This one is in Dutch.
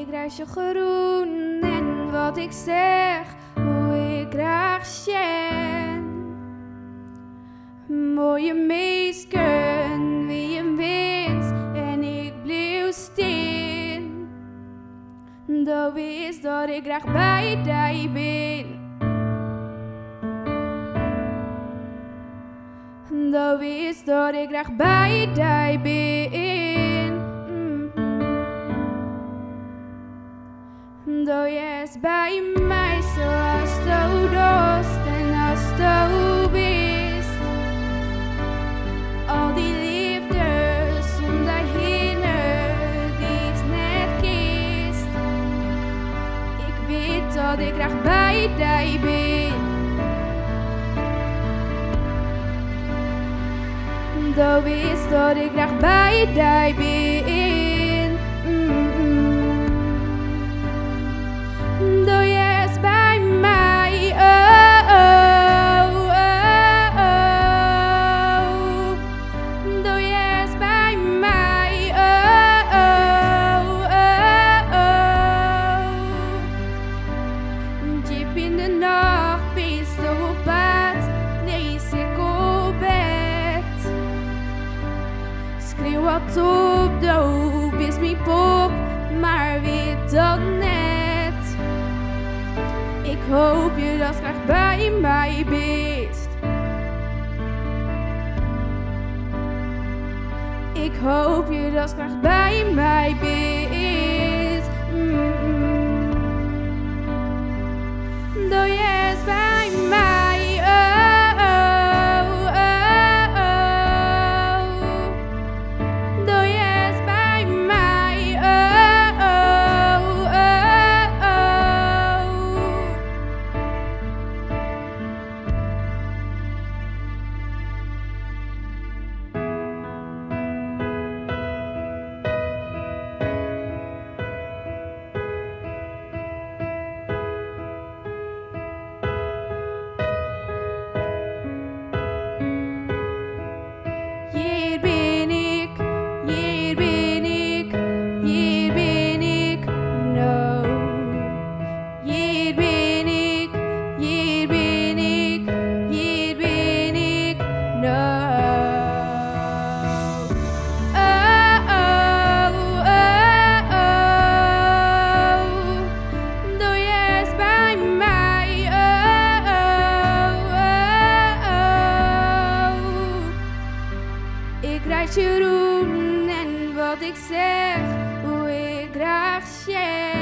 ik reis je groen en wat ik zeg, hoe ik graag sjen. Mooie meisken, wie je wint en ik bleef steen. Dat wist dat ik graag bij die ben. Dat wist dat ik graag bij die ben. Dat je is bij mij zoals je dorst en als je bist. Al die liefde zonder hinder die is net kiest. Ik weet dat ik graag bij die ben. Dat wist dat ik graag bij die ben. Dat je is bij mij, oh, oh, oh, oh. Dat je is bij mij, oh, oh, oh, oh. Diep in de nacht, bist du op pad, lees ik op bed. Schreeuw wat op, doe, bist mijn pop, maar weet dat net. Ik hoop je dat graag bij mij bist. Ik hoop je dat graag bij mij bist. Dat je is bij mij, oh, oh, oh, oh. Dat je is bij mij, oh, oh, oh, oh. Hier ben ik, hier ben ik, hier ben ik, no. Hier ben ik, hier ben ik, hier ben ik, no. Oh, oh, oh, oh. Dat je is bij mij, oh, oh, oh, oh. Ik reis je roem en wat ik zeg, hoe ik graag sjen.